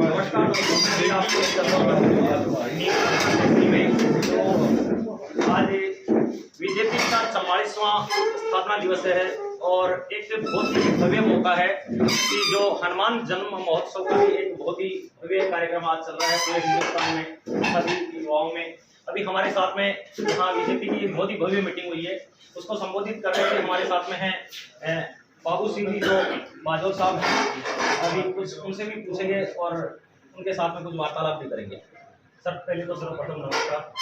नमस्कार दोस्तों, आज बीजेपी का 44वां स्थापना दिवस है और एक बहुत ही भव्य मौका है कि जो हनुमान जन्म महोत्सव का भी एक बहुत ही भव्य कार्यक्रम आज चल रहा है पूरे हिंदुस्तान में, सभी युवाओं में। अभी हमारे साथ में यहाँ बीजेपी की बहुत ही भव्य मीटिंग हुई है, उसको संबोधित करने के लिए हमारे साथ में हैं बाबू सिंह जी जो बाजोर साहब हैं। अभी कुछ उनसे भी पूछेंगे और उनके साथ में कुछ वार्तालाप भी करेंगे। सर पहले तो सर्वप्रथम नमस्कार।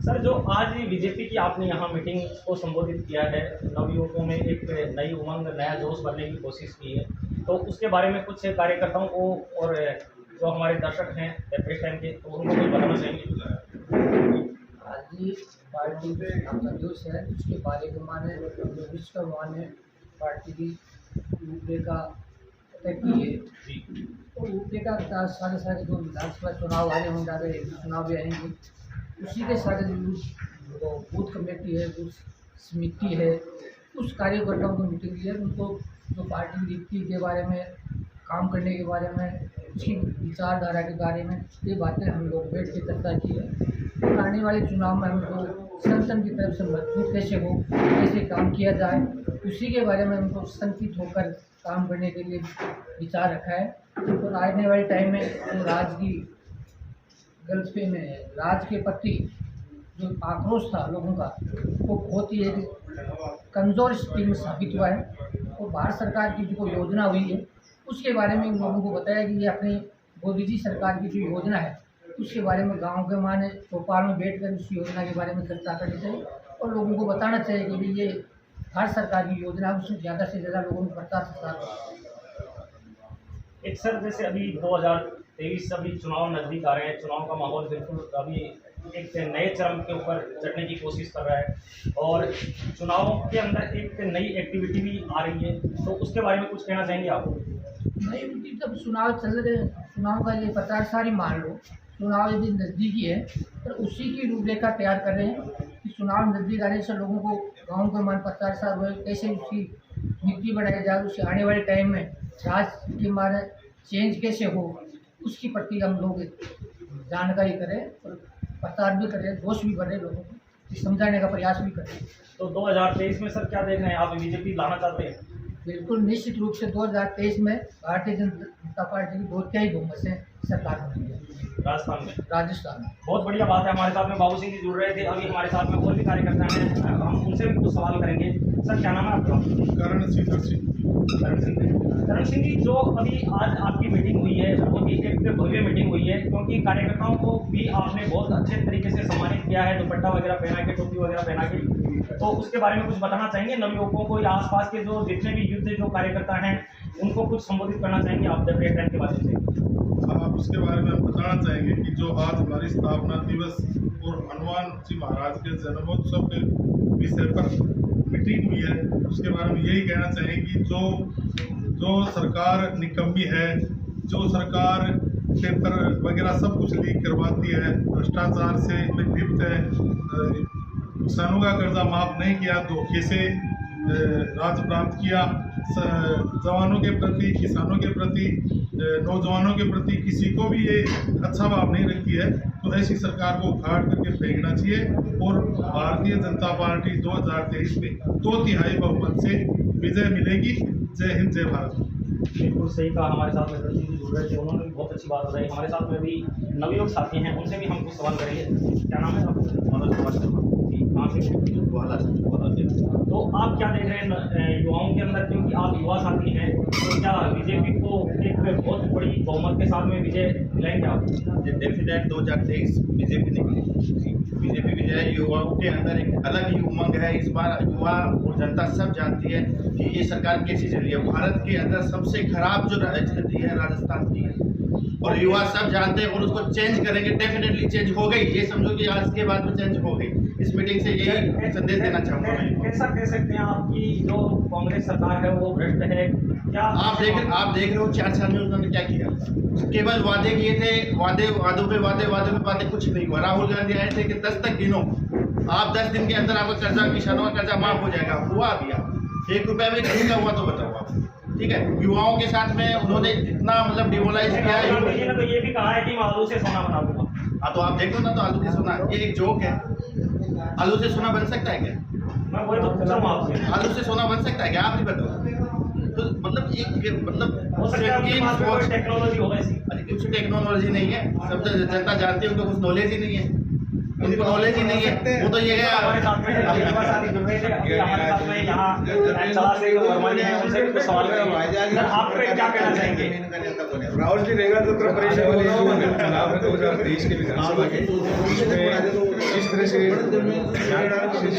सर, जो आज बीजेपी की आपने यहाँ मीटिंग को संबोधित किया है, नवयुवकों में एक नई उमंग, नया जोश भरने की कोशिश की है, तो उसके बारे में कुछ कार्यकर्ताओं को और जो हमारे दर्शक हैं एफ टाइम के, तो उनको कुछ बताना चाहेंगे। आज ही पार्टी में आपका जोश है, उसके बारे में माने विश्वमान ने पार्टी की रूपरेखा तय की है। तो रूपरेखा के तहत सारे जो विधानसभा चुनाव आने होंगे, आगे चुनाव भी आएंगे, उसी के सारे जो बूथ कमेटी है, बूथ समिति है, उस कार्यकर्ताओं को मीटिंग दी है। उनको जो पार्टी नीति के बारे में, काम करने के बारे में, उसकी विचारधारा के बारे में ये बातें हम लोग बैठ के चर्चा की है। आने वाले चुनाव में हमको संगठन की तरफ से मजबूत कैसे हो, कैसे काम किया जाए, उसी के बारे में हमको संकित होकर काम करने के लिए विचार रखा है। और आने वाले टाइम में जो राज्य की गलतफहमी में राज्य के प्रति जो आक्रोश था लोगों का, वो बहुत ही एक कमज़ोर स्थिति में साबित हुआ है। और भारत सरकार की जो योजना हुई है, उसके बारे में लोगों को बताया कि ये अपनी मोदी जी सरकार की जो योजना है, उसके बारे में गांव के माने चौपाल में बैठकर उस योजना के बारे में चर्चा करनी चाहिए और लोगों को बताना चाहिए कि ये भारत सरकार की योजना है, उसमें ज़्यादा से ज़्यादा लोगों को प्रचार प्रसार। एक सर, जैसे अभी 2023 अभी चुनाव नजदीक आ रहे हैं, चुनाव का माहौल बिल्कुल अभी एक नए चरम के ऊपर चढ़ने की कोशिश कर रहा है और चुनाव के अंदर एक नई एक्टिविटी भी आ रही है, तो उसके बारे में कुछ कहना चाहेंगे आप? नई जब चुनाव चल रहे हैं, चुनाव का ये प्रचार सारी मान लो, चुनाव यदि नज़दीकी है तो उसी की रूपरेखा तैयार कर रहे हैं कि चुनाव नज़दीक आने से लोगों को गाँव के मान प्रचार सार हुए, कैसे उसकी नीति बनाई जाए, उसके आने वाले टाइम में राज्य के माने चेंज कैसे हो, उसके प्रति हम लोग जानकारी करें और प्रचार भी करें, जोश भी बढ़े, लोगों को समझाने का प्रयास भी करें। तो 2023 में सर क्या देख रहे हैं आप, बीजेपी लाना चाहते हैं? बिल्कुल निश्चित रूप से 2023 में भारतीय जनता पार्टी की बहुत ही बहुमत से सरकार बनेगी राजस्थान में। बहुत बढ़िया बात है। हमारे साथ में बाबू सिंह जी जुड़ रहे थे, अभी हमारे साथ में और भी कार्यकर्ता हैं, हम उनसे भी कुछ सवाल करेंगे। सर क्या नाम है आपका? करण सिंह जी, जो अभी आज आपकी मीटिंग हुई है, बहुत ही एक भव्य मीटिंग हुई है, क्योंकि कार्यकर्ताओं को भी आपने बहुत अच्छे तरीके से सम्मानित किया है, दुपट्टा वगैरह पहना के, टोपी वगैरह पहना के, तो उसके बारे में कुछ बताना चाहेंगे नवयुवकों को या आसपास के जो जितने भी युद्ध जो कार्यकर्ता हैं, उनको कुछ संबोधित करना चाहेंगे आप डेवलपमेंट के माध्यम से? आप उसके बारे में हम बताना चाहेंगे कि जो आज हमारी स्थापना दिवस और हनुमान जी महाराज के जन्मोत्सव के विषय पर मीटिंग हुई है, उसके बारे में यही कहना चाहेंगे कि जो सरकार निकम्मी है, जो सरकार पेपर वगैरह सब कुछ लीक करवाती है, भ्रष्टाचार से लिप्त है, किसानों का कर्जा माफ नहीं किया, धोखे से राज प्राप्त किया, जवानों के प्रति, किसानों के प्रति, नौजवानों के प्रति किसी को भी ये अच्छा भाव नहीं रखती है, तो ऐसी सरकार को उखाड़ करके फेंकना चाहिए। और भारतीय जनता पार्टी 2023 में 2/3 बहुमत से विजय मिलेगी। जय हिंद, जय भारत। बिल्कुल सही कहा। हमारे साथ में जी जुड़ रहे थे, उन्होंने भी बहुत अच्छी बात बताई। हमारे साथ में भी नवयुवक साथी हैं, उनसे भी हम कुछ सवाल करेंगे। क्या नाम है आपका? मनोज कुमार शर्मा। कहाँ से? तो आप क्या देख रहे हैं युवाओं के अंदर, क्योंकि आप युवा साथी हैं, तो क्या बीजेपी को एक बहुत बड़ी बहुमत के साथ में विजय दिलाएंगे आप? डेफिनेट 2023 बीजेपी निकली, बीजेपी विजय। युवाओं के अंदर एक अलग ही उमंग है। इस बार युवा और जनता सब जानती है कि ये सरकार कैसी चल रही है। भारत के अंदर सबसे खराब जो स्थिति है राजस्थान की है, और युवा सब जानते हैं और उसको चेंज करेंगे। डेफिनेटली चेंज हो गई, ये समझो कि आज के बाद में चेंज हो गई। इस मीटिंग से यही संदेश देना चाहूँगा मैं। कैसा कह सकते हैं आपकी जो कांग्रेस सरकार है वो भ्रष्ट है क्या? आप देख रहे हो 4 साल में उन्होंने क्या किया? केवल वादे किए थे, वादों पे वादे, कुछ नहीं हुआ। राहुल गांधी आए थे कि 10 तक गिनो, आप 10 दिन के अंदर आपका कर्जा, किसानों का कर्जा माफ हो जाएगा। हुआ अभी आप 1 रुपया भी कहीं का हुआ तो बताओ आप। ठीक है, युवाओं के साथ में उन्होंने इतना मतलब डिमोलाइज किया है। गांधी जी ने तो ये भी कहा है कि मैं आलू से सोना बना दूंगा। हाँ, तो आप देखो ना, तो आलू से सोना ये एक जोक है। आलू से सोना बन सकता है क्या? मैं वही तो पूछ रहा हूँ आपसे। आलू से सोना बन सकता है क्या? आप ही बताओ। तो मतलब एक मतलब हो सकता है उनके पास में कोई टेक्नोलॉजी हो ऐसी। अरे कुछ टेक्नोलॉजी नहीं है, सब तो जनता जानती है, उनको कुछ नॉलेज ही नहीं है, उनको नॉलेज ही नहीं है। वो तो ये है हमारे साथ में युवा साथी जुड़ रहे थे, अभी हमारे साथ में यहाँ चला से वर्मा जी हैं, उनसे भी कुछ सवाल करेंगे। सर, आप क्या कहना चाहेंगे? राहुल जी रहेगा तो उत्तर प्रदेश वाले जो चुनाव है 2023 के विधानसभा के, उसमें इस तरह से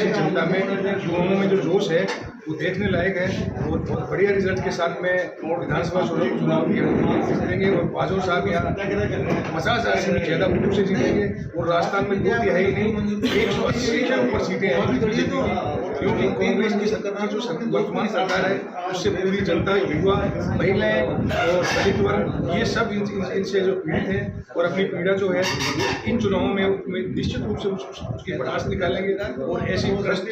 जनता में युवाओं में जो जोश है वो देखने लायक है और बहुत बढ़िया रिजल्ट के साथ में विधानसभा चुनाव जीतेंगे और बाजोर साहब यहाँ 50,000 से भी ज़्यादा वोटों से जीतेंगे और राजस्थान में 2 तिहाई नहीं 180 के ऊपर सीटें हैं बीजेपी की, क्योंकि कांग्रेस की सरकार जो वर्तमान सरकार है उससे पूरी जनता, युवा, महिलाएं और दलित वर्ग ये सब इनसे जो पीड़ित हैं और अपनी पीड़ा जो है इन चुनावों में निश्चित रूप से उसकी भड़ास निकालेंगे और ऐसी भ्रष्ट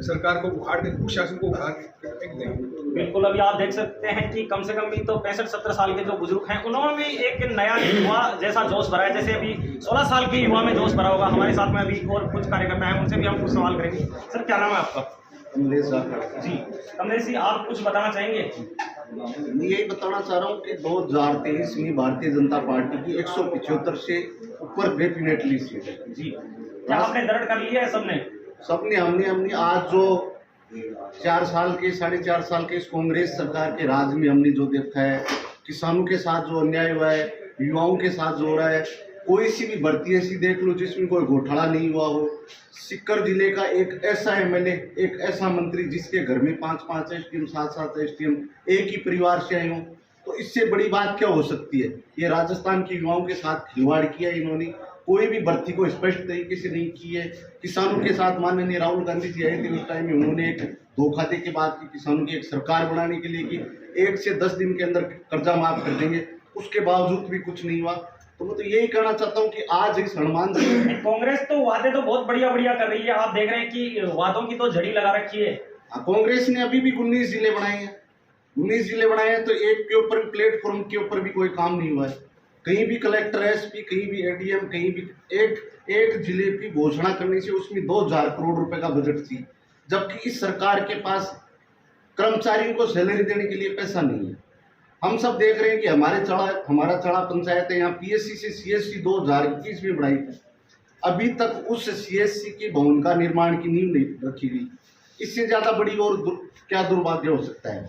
सरकार को उखाड़ के कुशासन को उखाड़ के फेंक देंगे। बिल्कुल, अभी आप देख सकते हैं कि कम से कम भी तो 65-70 साल के जो बुजुर्ग हैं उन्होंने भी एक नया युवा जैसा जोश भरा है। जैसे अभी 16 साल के युवा में जोश भरा होगा। हमारे साथ में अभी और कुछ कार्यकर्ता हैं, उनसे भी हम कुछ सवाल करेंगे। सर, क्या नाम है आपका? कमलेश साहब जी, कमलेश जी, आप कुछ बताना चाहेंगे? मैं यही बताना चाह रहा हूँ कि 2023 में भारतीय जनता पार्टी की 175 से ऊपर डेफिनेटली सीट है। जी, क्या आपने दर्द कर लिया है सबने? हमने आज जो 4 साल के 4.5 साल के इस कांग्रेस सरकार के राज में हमने जो देखा है, किसानों के साथ जो अन्याय हुआ है, युवाओं के साथ जो हो रहा है, कोई सी भी भर्ती ऐसी देख लो जिसमें कोई घोटाला नहीं हुआ हो। सीकर जिले का एक ऐसा एमएलए, एक ऐसा मंत्री जिसके घर में 5-5 एसडीएम 7-7 एसडीएम एक ही परिवार से आए हों, तो इससे बड़ी बात क्या हो सकती है? ये राजस्थान के युवाओं के साथ खिलवाड़ किया इन्होंने, कोई भी भर्ती को स्पष्ट तरीके से नहीं की है। किसानों के साथ माननीय राहुल गांधी जी आए थे, उस टाइम में उन्होंने एक धोखा दे के बात की किसानों की एक सरकार बनाने के लिए कि 1 से 10 दिन के अंदर कर्जा माफ कर देंगे, उसके बावजूद भी कुछ नहीं हुआ। तो मैं तो यही कहना चाहता हूँ कि आज इस हनुमान जी कांग्रेस तो वादे तो बहुत बढ़िया कर रही है। आप देख रहे हैं कि वादों की तो झड़ी लगा रखी है। कांग्रेस ने अभी भी 19 जिले बनाए हैं, 19 जिले बनाए हैं, तो एक के ऊपर प्लेटफॉर्म के ऊपर भी कोई काम नहीं हुआ है। कहीं भी कलेक्टर एसपी, कहीं भी एडीएम, कहीं भी एक जिले की घोषणा करने से उसमें 2000 करोड़ रुपए का बजट थी, जबकि इस सरकार के पास कर्मचारियों को सैलरी देने के लिए पैसा नहीं है। हम सब देख रहे हैं कि हमारा चढ़ा पंचायत है, यहाँ पीएससी से सीएससी 2021 में बढ़ाई थी, अभी तक उस सीएससी के भवन का निर्माण की नींव नहीं रखी गई। इससे ज्यादा बड़ी और क्या दुर्भाग्य हो सकता है?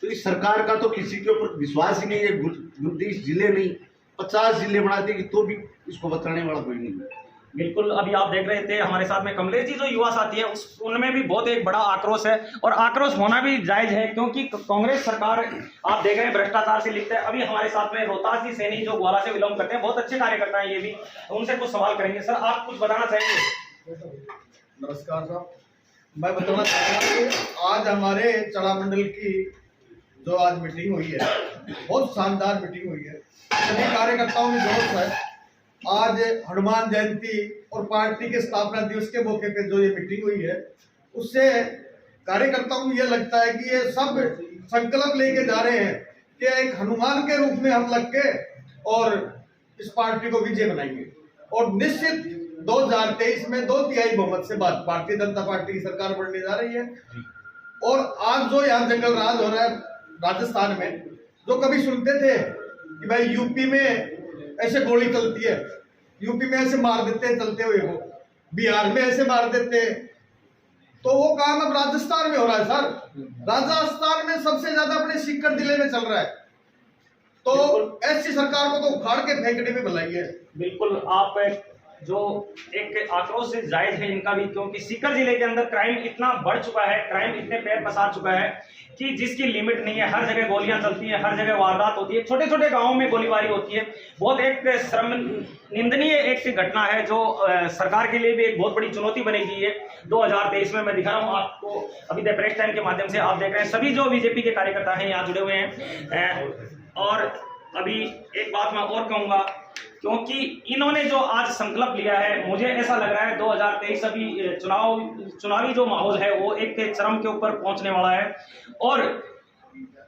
तो इस सरकार का तो किसी के ऊपर विश्वास ही नहीं है। 29 जिले नहीं 50 जिले बना देगी तो भी इसको बचाने वाला कोई नहीं है। बिल्कुल, अभी आप देख रहे थे हमारे साथ में कमलेश जी जो युवा साथी है, उनमें भी बहुत एक बड़ा आक्रोश है और आक्रोश होना भी जायज है, क्योंकि कांग्रेस सरकार आप देख रहे हैं भ्रष्टाचार से लिप्त है। अभी हमारे साथ में रोहतास जी सैनी जो ग्वाला से बिलोंग करते हैं, बहुत अच्छे कार्यकर्ता हैं ये भी, उनसे कुछ सवाल करेंगे। सर, आप कुछ बताना चाहेंगे? नमस्कार साहब, मैं बताना चाहता हूँ कि आज हमारे चड़ा मंडल की जो आज मीटिंग हुई है, बहुत शानदार मीटिंग हुई है। सभी कार्यकर्ताओं में जोश है। आज हनुमान जयंती और पार्टी के स्थापना दिवस के मौके पे जो ये मीटिंग हुई है, उससे कार्यकर्ताओं को ये लगता है कि ये सब संकल्प लेके जा रहे हैं कि एक हनुमान के रूप में हम लग के और इस पार्टी को विजय बनाएंगे और निश्चित 2023 में 2 तिहाई बहुमत से बाद भारतीय जनता पार्टी की सरकार बनने जा रही है। और आज जो यहाँ जंगल राज हो रहा है राजस्थान में, जो कभी सुनते थे कि भाई यूपी में ऐसे गोली चलती है, यूपी में ऐसे मार देते हैं चलते हुए को, बिहार में ऐसे मार देते हैं, तो वो काम अब राजस्थान में हो रहा है। सर, राजस्थान में सबसे ज्यादा अपने सीकर जिले में चल रहा है, तो ऐसी सरकार को तो उखाड़ के फेंकने में भलाई है। बिल्कुल, आप जो एक आक्रोश से जायज है इनका भी, क्योंकि सीकर जिले के अंदर क्राइम इतना बढ़ चुका है, क्राइम इतने पैर पसार चुका है कि जिसकी लिमिट नहीं है। हर जगह गोलियां चलती हैं, हर जगह वारदात होती है, छोटे छोटे गांवों में गोलीबारी होती है। बहुत एक श्रम निंदनीय एक घटना है जो सरकार के लिए भी एक बहुत बड़ी चुनौती बनेगी। है 2023 में मैं दिखा रहा हूँ आपको अभी द प्रेस टाइम के माध्यम से, आप देख रहे हैं सभी जो बीजेपी के कार्यकर्ता हैं यहाँ जुड़े हुए हैं। और अभी एक बात मैं और कहूँगा, क्योंकि इन्होंने जो आज संकल्प लिया है, मुझे ऐसा लग रहा है 2023 अभी चुनावी जो माहौल है वो एक चरम के ऊपर पहुंचने वाला है। और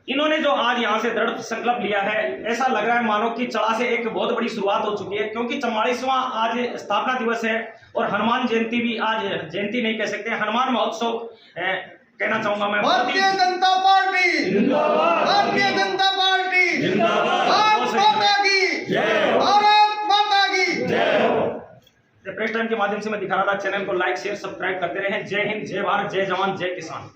इन्होंने जो आज यहाँ से दृढ़ संकल्प लिया है, ऐसा लग रहा है मानो कि चड़ा से एक बहुत बड़ी शुरुआत हो चुकी है, क्योंकि 44वां आज स्थापना दिवस है और हनुमान जयंती भी आज जयंती नहीं कह सकते, हनुमान महोत्सव कहना चाहूंगा मैं। भारतीय जनता पार्टी जिंदाबाद, भारतीय जनता पार्टी जिंदाबाद, भारत माता की जय, भारत माता की जय। प्रेस टाइम के माध्यम से मैं दिखा रहा था, चैनल को लाइक शेयर सब्सक्राइब करते रहें। जय हिंद, जय भारत, जय जवान, जय किसान।